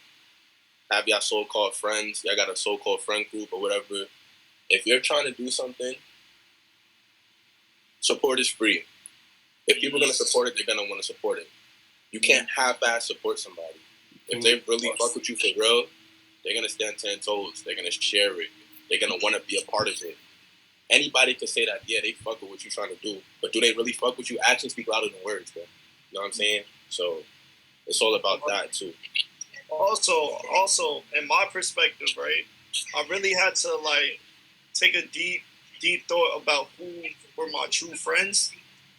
have y'all so-called friends. Y'all got a so-called friend group or whatever. If you're trying to do something, support is free. If people are gonna support it, they're gonna want to support it. You can't half-ass support somebody. If they really fuck with you for real, they're gonna stand 10 toes. They're gonna share it. They're gonna want to be a part of it. Anybody could say that, yeah, they fuck with what you're trying to do, but do they really fuck with you? Actions speak louder than words, bro. You know what I'm saying? So it's all about that too. Also, in my perspective, right, I really had to take a deep thought about who were my true friends,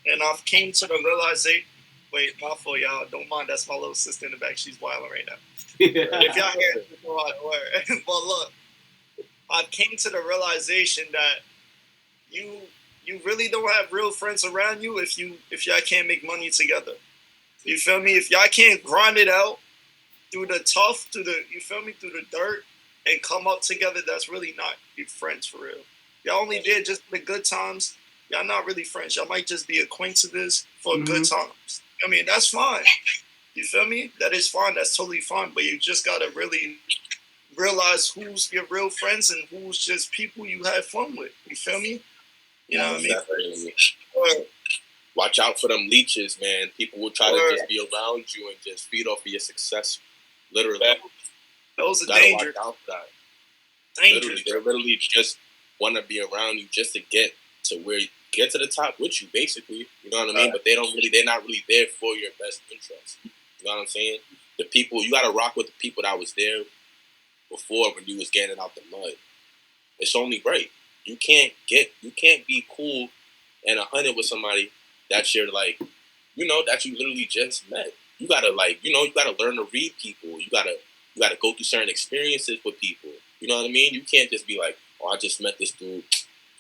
and I've came to the realization. Wait, my fault, y'all. Don't mind. That's my little sister in the back. She's wilding right now. If y'all hear it, you know how to wear it. But look, I came to the realization that you really don't have real friends around you if y'all can't make money together. You feel me? If y'all can't grind it out through the tough, through the dirt, and come up together, that's really not your friends for real. Y'all only there just for the good times. Y'all not really friends. Y'all might just be acquaintances for good times. I mean, that's fine. You feel me? That is fine. That's totally fine. But you just gotta really realize who's your real friends and who's just people you have fun with. You feel me? You know what I mean? Watch out for them leeches, man. People will try to just be around you and just feed off of your success. Literally. Those are dangerous. Watch out for that. Literally, they literally just want to be around you just to get to the top with you, basically. You know what I mean? But they're not really there for your best interest. You know what I'm saying? The people, you gotta rock with the people that was there before when you was getting out the mud. It's only right. You can't be cool and 100 with somebody that you're that you literally just met. You gotta you gotta learn to read people. You gotta go through certain experiences with people. You know what I mean? You can't just be like, oh, I just met this dude.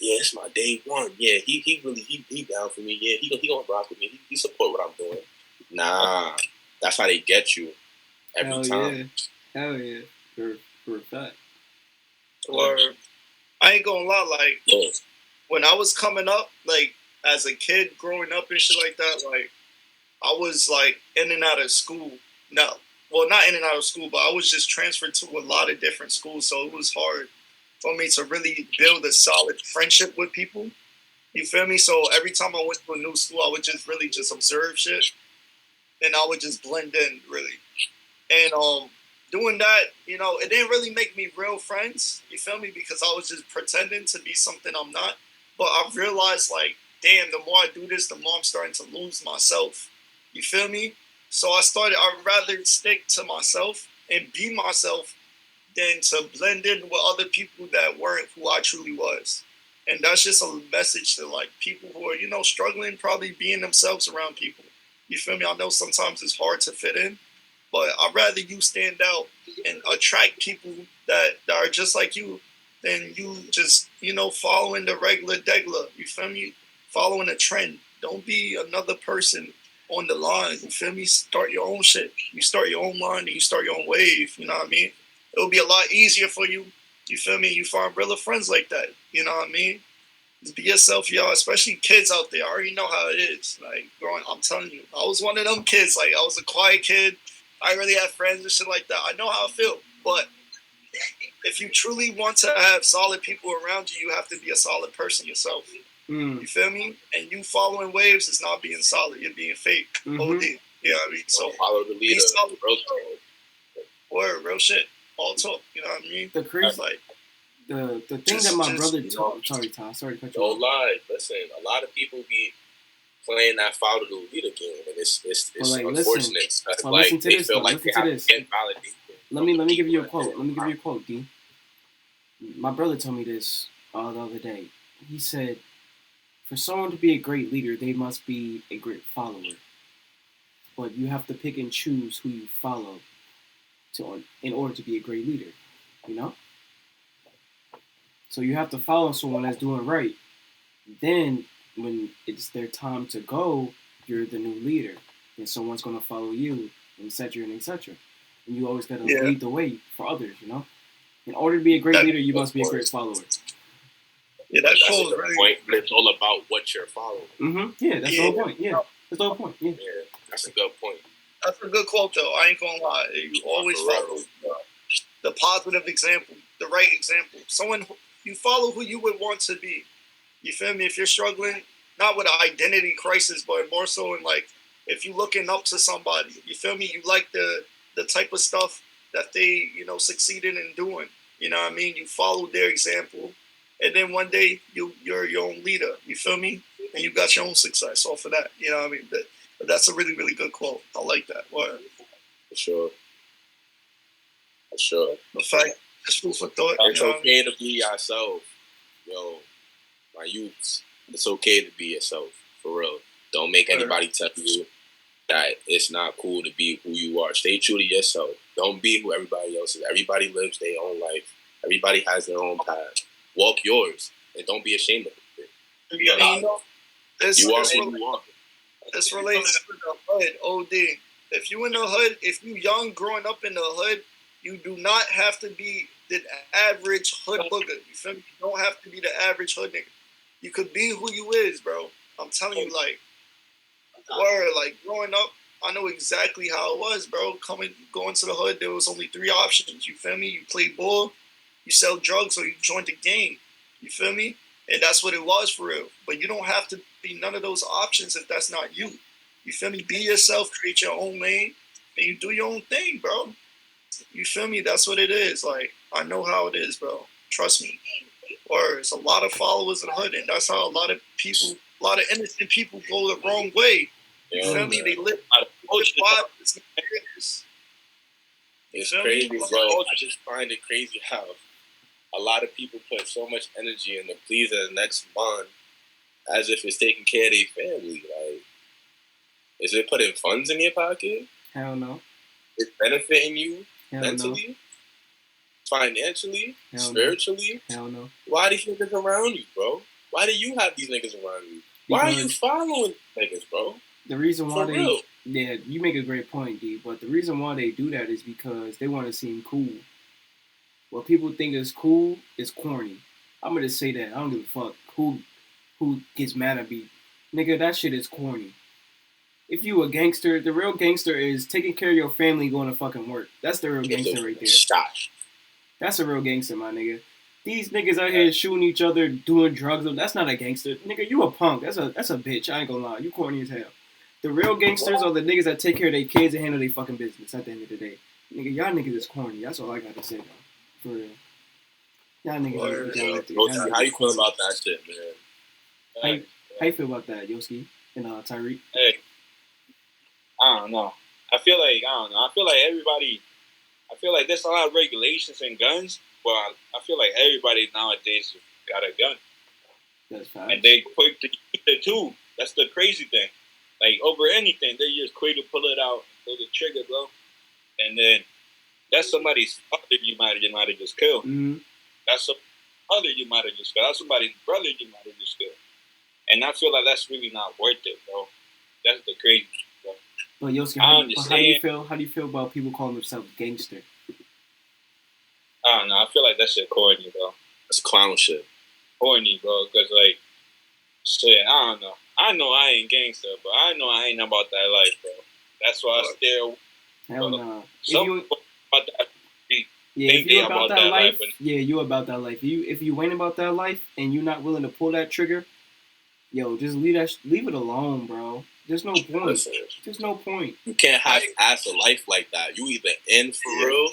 Yeah, it's my day one. Yeah, he really down for me. Yeah, he gonna rock with me. He support what I'm doing. Nah, that's how they get you every time. Hell yeah, for a fact. Or I ain't gonna lie, when I was coming up, like as a kid growing up and shit like that, like I was like in and out of school. No, well, not in and out of school, but I was just transferred to a lot of different schools, so it was hard for me to really build a solid friendship with people. You feel me? So every time I went to a new school, I would just really just observe shit, and I would just blend in really. And doing that, you know, it didn't really make me real friends. You feel me? Because I was just pretending to be something I'm not. But I realized, like, damn, the more I do this, the more I'm starting to lose myself. You feel me? So I'd rather stick to myself and be myself than to blend in with other people that weren't who I truly was. And that's just a message to, like, people who are, you know, struggling, probably being themselves around people. You feel me? I know sometimes it's hard to fit in, but I'd rather you stand out and attract people that are just like you than you just, you know, following the regular degler. You feel me? Following a trend. Don't be another person on the line. You feel me? Start your own shit. You start your own line and you start your own wave. You know what I mean? It'll be a lot easier for you. You feel me? You find real friends like that. You know what I mean? Just be yourself, y'all. Especially kids out there. I already know how it is. Like, growing, I'm telling you, I was one of them kids. Like, I was a quiet kid. I really had friends and shit like that. I know how I feel. But if you truly want to have solid people around you, you have to be a solid person yourself. You feel me? And you following waves is not being solid. You're being fake. OD. You know what I mean? So follow the leader. Real shit. All talk. You know what I mean? The crazy, like, the thing that my brother told. Sorry, Tom. Sorry to cut you off. Don't lie. Listen, a lot of people be playing that follow the leader game, and it's like, unfortunate. Listen to this. Listen to this. Let me give you a quote. Let me give you a quote, D. My brother told me this the other day. He said, for someone to be a great leader, they must be a great follower. But you have to pick and choose who you follow in order to be a great leader, you know? So you have to follow someone that's doing right. Then, when it's their time to go, you're the new leader. And someone's going to follow you, and etc., and etc. And you always got to lead the way for others, you know? In order to be a great leader, you must be a great follower. Yeah, that's a good point. But it's all about what you're following. Yeah, that's the whole point. Yeah, that's the whole point. Yeah, that's a good point. That's a good quote, though. I ain't gonna lie. You always follow the positive example, the right example. Someone you follow who you would want to be. You feel me? If you're struggling, not with an identity crisis, but more so in, like, if you're looking up to somebody. You feel me? You like the type of stuff that they, you know, succeeded in doing. You know what I mean? You follow their example. And then one day you're your own leader. You feel me? And you got your own success off of that. You know what I mean? But that's a really, really good quote. I like that. Word. For sure. For sure. The fact, it's food for thought. It's okay to be yourself. Yo, my youths, it's okay to be yourself. For real. Don't make anybody tell you that it's not cool to be who you are. Stay true to yourself. Don't be who everybody else is. Everybody lives their own life. Everybody has their own path. Walk yours, and don't be ashamed of it. You know, you are who you are. This relates to the hood, OD. If you in the hood, if you young growing up in the hood, you do not have to be the average hood booger. You feel me? You don't have to be the average hood nigga. You could be who you is, bro. I'm telling you, like, growing up, I know exactly how it was, bro. Going to the hood, there was only 3 options. You feel me? You play ball, you sell drugs, or you join the gang. You feel me? And that's what it was for real. But you don't have to be none of those options if that's not you. You feel me? Be yourself, create your own lane, and you do your own thing, bro. You feel me? That's what it is. Like, I know how it is, bro. Trust me. Or it's a lot of followers in the hood, and that's how a lot of innocent people go the wrong way. You feel me? They live It's crazy, bro. I just find it crazy how a lot of people put so much energy into pleasing the next one as if it's taking care of their family. Like, is it putting funds in your pocket? Hell no. It's benefiting you mentally, no. Financially, Hell spiritually? No. Hell no. Why are these niggas around you, bro? Why do you have these niggas around you? Why are you following niggas, bro? The reason why you make a great point, D, but the reason why they do that is because they want to seem cool. What people think is cool is corny. I'm gonna say that. I don't give a fuck who who gets mad at me. Nigga, that shit is corny. If you a gangster, the real gangster is taking care of your family, going to fucking work. That's the real gangster right there. Stop. That's a real gangster, my nigga. These niggas out here shooting each other, doing drugs. That's not a gangster, nigga. You a punk. That's a bitch. I ain't gonna lie. You corny as hell. The real gangsters are the niggas that take care of their kids and handle their fucking business. At the end of the day, nigga, y'all niggas is corny. That's all I gotta say, though. For real. Y'all niggas. How you feel about that shit, man? How you feel about that, Yoscie and Tariq? Hey, I don't know. I feel like there's a lot of regulations and guns, but I feel like everybody nowadays got a gun. That's fine. And they quick to use it too. That's the crazy thing. Like, over anything, they just quick to pull it out, pull the trigger, bro. And then that's somebody's father you might have just killed. Mm-hmm. That's some mother you might have just killed. That's somebody's brother you might have just killed. And I feel like that's really not worth it, bro. That's the crazy shit, bro. But Yoscie, how do you feel about people calling themselves gangster? I don't know. I feel like that shit corny, bro. That's clown shit. Corny, bro. Because, like, shit, I don't know. I know I ain't gangster, but I know I ain't about that life, bro. That's why I stare. Hell no. Some about that. Yeah, if you about that life, you about that life. If you ain't about that life and you're not willing to pull that trigger, yo, just leave it alone, bro. There's no point. Listen, there's no point. You can't have a life like that. You either in for real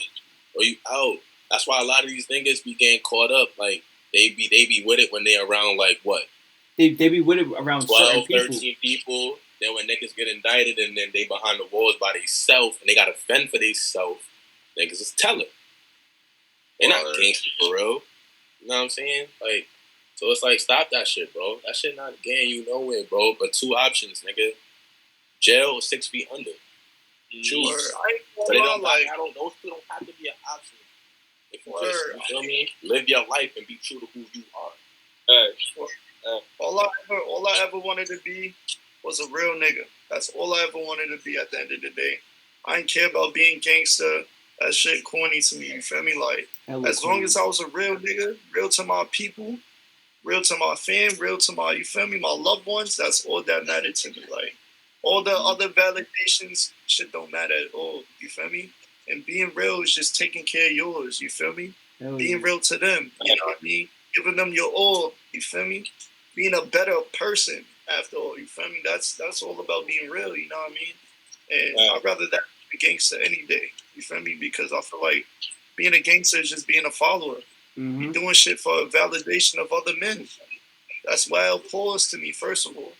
or you out. That's why a lot of these niggas be getting caught up. Like they be with it when they around like what? They be with it around 12, 13 people. Then when niggas get indicted and then they behind the walls by themselves and they gotta fend for themselves, niggas just tell it. They're not gangster for real. You know what I'm saying? Like, so it's like, stop that shit, bro. That shit not getting you nowhere, bro. But two options, nigga. Jail or 6 feet under. Choose. Those two don't have to be an option. If you just, you feel me? Live your life and be true to who you are. All I ever wanted to be was a real nigga. That's all I ever wanted to be at the end of the day. I didn't care about being gangster. That shit corny to me, you feel me? Like, as long as I was a real nigga, real to my people, real to my fam, real to my, you feel me, my loved ones, that's all that mattered to me. Like, all the other validations, shit don't matter at all, you feel me? And being real is just taking care of yours, you feel me? Being real to them, you know what I mean? Giving them your all, you feel me? Being a better person after all, you feel me? That's all about being real, you know what I mean? And I'd rather that be a gangster any day, you feel me? Because I feel like being a gangster is just being a follower. Mm-hmm. You're doing shit for validation of other men. That's wild applause to me, first of all.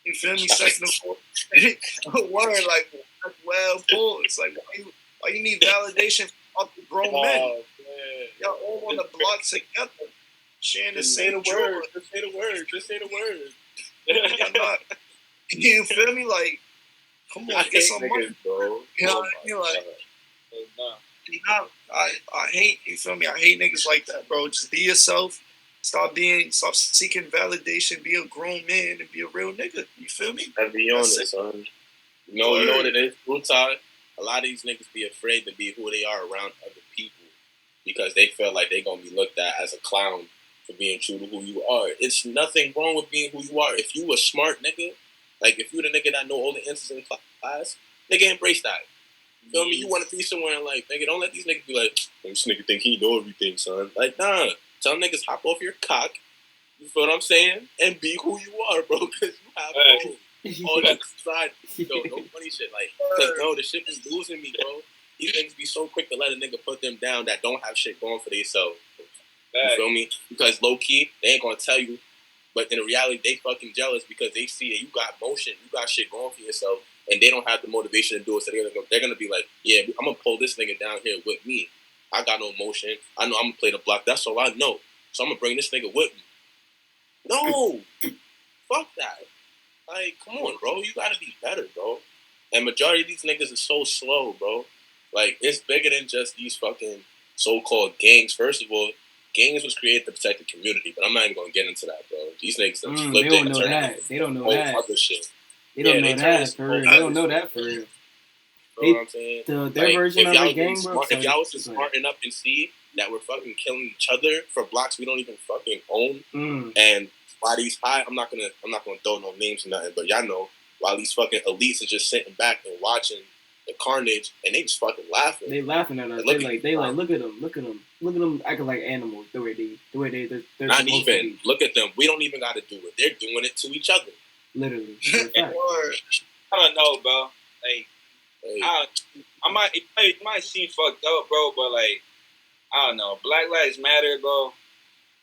You feel me? Second of all, word, like, that's wild applause. Like, why you need validation from other grown men? Y'all all on the block together, sharing the same joy. Just say the word. You feel me? Like, come on, get some money, bro. You know what I mean? Like, I hate, you feel me? I hate niggas like that, bro. Just be yourself. Stop seeking validation. Be a grown man and be a real nigga. You feel me? And be honest, son. You know what it is? Brutal. A lot of these niggas be afraid to be who they are around other people because they feel like they're going to be looked at as a clown for being true to who you are. It's nothing wrong with being who you are. If you a smart nigga, like if you the nigga that know all the answers in class, nigga, embrace that. You feel me? You want to be somewhere and like, nigga, don't let these niggas be like, this nigga think he know everything, son. Like, nah. Tell niggas hop off your cock. You feel what I'm saying? And be who you are, bro. Because you have all the side. No funny shit. Like, because, no, the shit is losing me, bro. These niggas be so quick to let a nigga put them down that don't have shit going for themselves. You feel me? Because low-key, they ain't going to tell you. But in reality, they fucking jealous because they see that you got motion. You got shit going for yourself. And they don't have the motivation to do it. So they're going to be like, yeah, I'm going to pull this nigga down here with me. I got no motion. I know I'm going to play the block. That's all I know. So I'm going to bring this nigga with me. No. Fuck that. Like, come on, bro. You got to be better, bro. And majority of these niggas are so slow, bro. Like, it's bigger than just these fucking so-called gangs. First of all, gangs was created to protect the community. But I'm not even going to get into that, bro. These niggas done flipped it and turned into They don't know that. Other shit. They don't know that for real. They don't know that for real. You know what I'm saying? Their version of the gang, bro. If y'all was to smarten up and see that we're fucking killing each other for blocks we don't even fucking own, and why these high, I'm not gonna throw no names or nothing, but y'all know why these fucking elites are just sitting back and watching the carnage, and they just fucking laughing. They laughing at us. They like, look at them acting like animals. The way they're not even look at them. We don't even got to do it. They're doing it to each other. Literally. I don't know, bro. Like, it might seem fucked up, bro, but like, I don't know. Black Lives Matter, bro.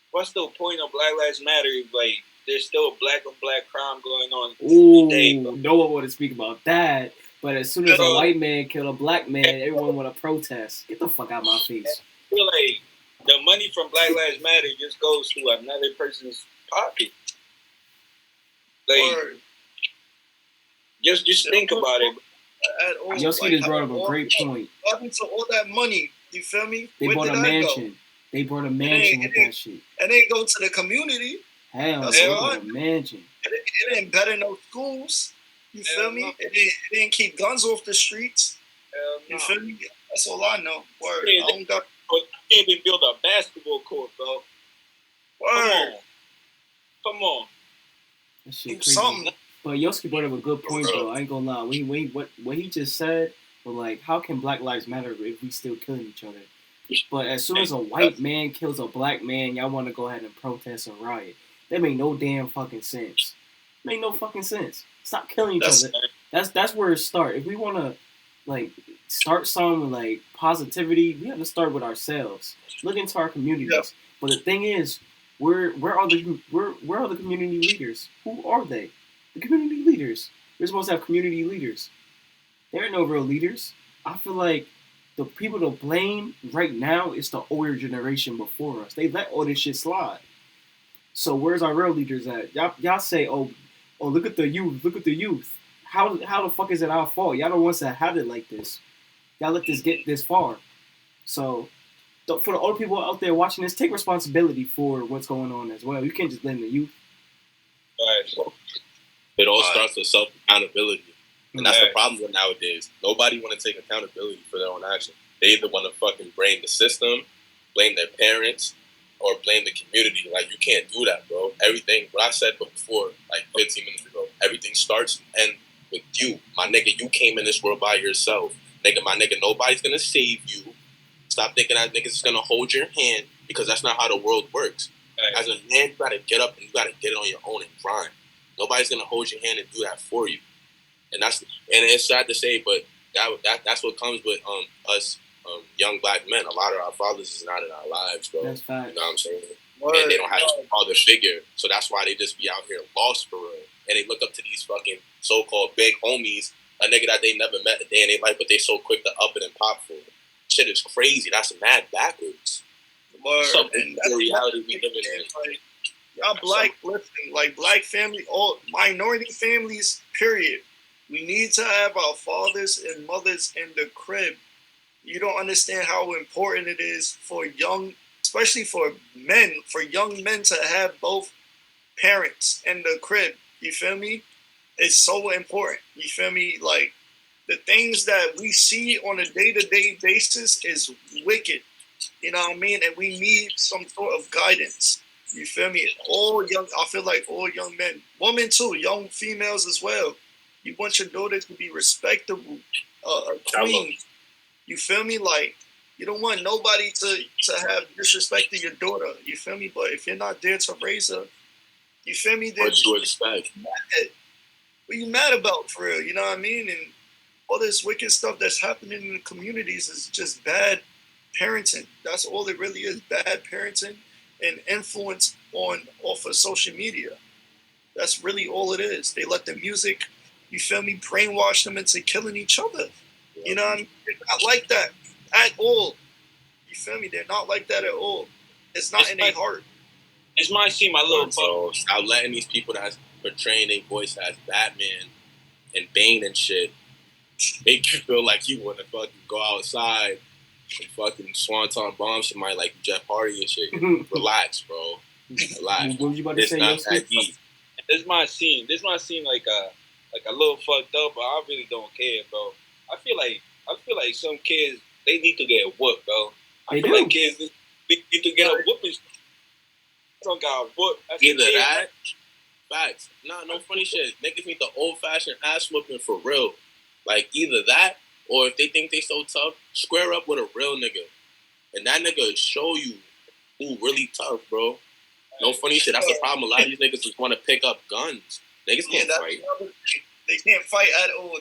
What's the point of Black Lives Matter if, like, there's still black on black crime going on every day, bro? No one want to speak about that. But as soon as a white man kill a black man, everyone want to protest. Get the fuck out of my face. I feel like the money from Black Lives Matter just goes to another person's pocket. Like, just think about it. Yoscie just brought up a great point. What happened to all that money? You feel me? They bought a mansion. They brought a mansion with that shit. And they go to the community. Hell, they bought a mansion. It ain't better no schools. You feel me? It didn't keep guns off the streets. You feel me? That's all I know. Word. I don't got. Can't even build a basketball court, bro. Word. Come on. That shit crazy. Something. But Yoscie brought up a good point, though. I ain't gonna lie. What he just said, but like, how can Black Lives Matter if we still killing each other? But as soon as a white man kills a black man, y'all want to go ahead and protest or riot. That make no damn fucking sense. Make no fucking sense. Stop killing each other. That's where it starts. If we want to, like, start some, like, positivity, we have to start with ourselves. Look into our communities. Yep. But the thing is, where are the community leaders? Who are they? The community leaders. We're supposed to have community leaders. There are no real leaders. I feel like the people to blame right now is the older generation before us. They let all this shit slide. So where's our real leaders at? Y'all say, oh, look at the youth. Look at the youth. How the fuck is it our fault? Y'all the ones that have it like this. Y'all let this get this far. So for the old people out there watching this, take responsibility for what's going on as well. You can't just blame the youth. It all starts with self-accountability. And that's the problem with nowadays. Nobody want to take accountability for their own action. They either want to fucking blame the system, blame their parents, or blame the community. Like, you can't do that, bro. Everything, what I said before, like 15 minutes ago, everything starts and ends with you. My nigga, you came in this world by yourself. My nigga, nobody's going to save you. Stop thinking that niggas is going to hold your hand, because that's not how the world works. As a man, you got to get up and you got to get it on your own and grind. Nobody's going to hold your hand and do that for you. And it's sad to say, but that's what comes with us young black men. A lot of our fathers is not in our lives, bro. That's fact. You know what I'm saying? And they don't have a father figure, so that's why they just be out here lost for real. And they look up to these fucking so-called big homies, a nigga that they never met a day in their life, but they so quick to up it and pop for. Shit is crazy. That's mad backwards. And that's the reality we live in. Like, y'all black, listen, like black family, all minority families, period. We need to have our fathers and mothers in the crib. You don't understand how important it is for especially for young men to have both parents in the crib. You feel me? It's so important. You feel me? Like, the things that we see on a day-to-day basis is wicked. You know what I mean? And we need some sort of guidance. You feel me? I feel like all young men, women too, young females as well. You want your daughter to be respectable, a queen. You feel me? Like, you don't want nobody to have disrespect to your daughter. You feel me? But if you're not there to raise her, you feel me? Then what you expect? What you mad about, for real? You know what I mean? And all this wicked stuff that's happening in the communities is just bad parenting. That's all it really is, bad parenting and influence off of social media. That's really all it is. They let the music, you feel me, brainwash them into killing each other. You know what I mean? They're not like that at all. You feel me? They're not like that at all. It's not in their heart. It's my see my little so stop letting these people that's portraying their voice as Batman and Bane and shit make you feel like you want to fucking go outside and fucking swanton bomb somebody like Jeff Hardy and shit. Relax, bro. Relax. What was you about to say? Not that deep. This might seem like a little fucked up, but I really don't care, bro. I feel like some kids, they need to get whooped, bro. I feel like kids need to get a whooping. Don't got what? Either that, facts. Nah, no funny shit. Niggas need the old-fashioned ass whooping for real. Like, either that, or if they think they so tough, square up with a real nigga. And that nigga will show you who really tough, bro. No funny shit. That's the problem. A lot of these niggas just want to pick up guns. Niggas can't fight. They can't fight at all.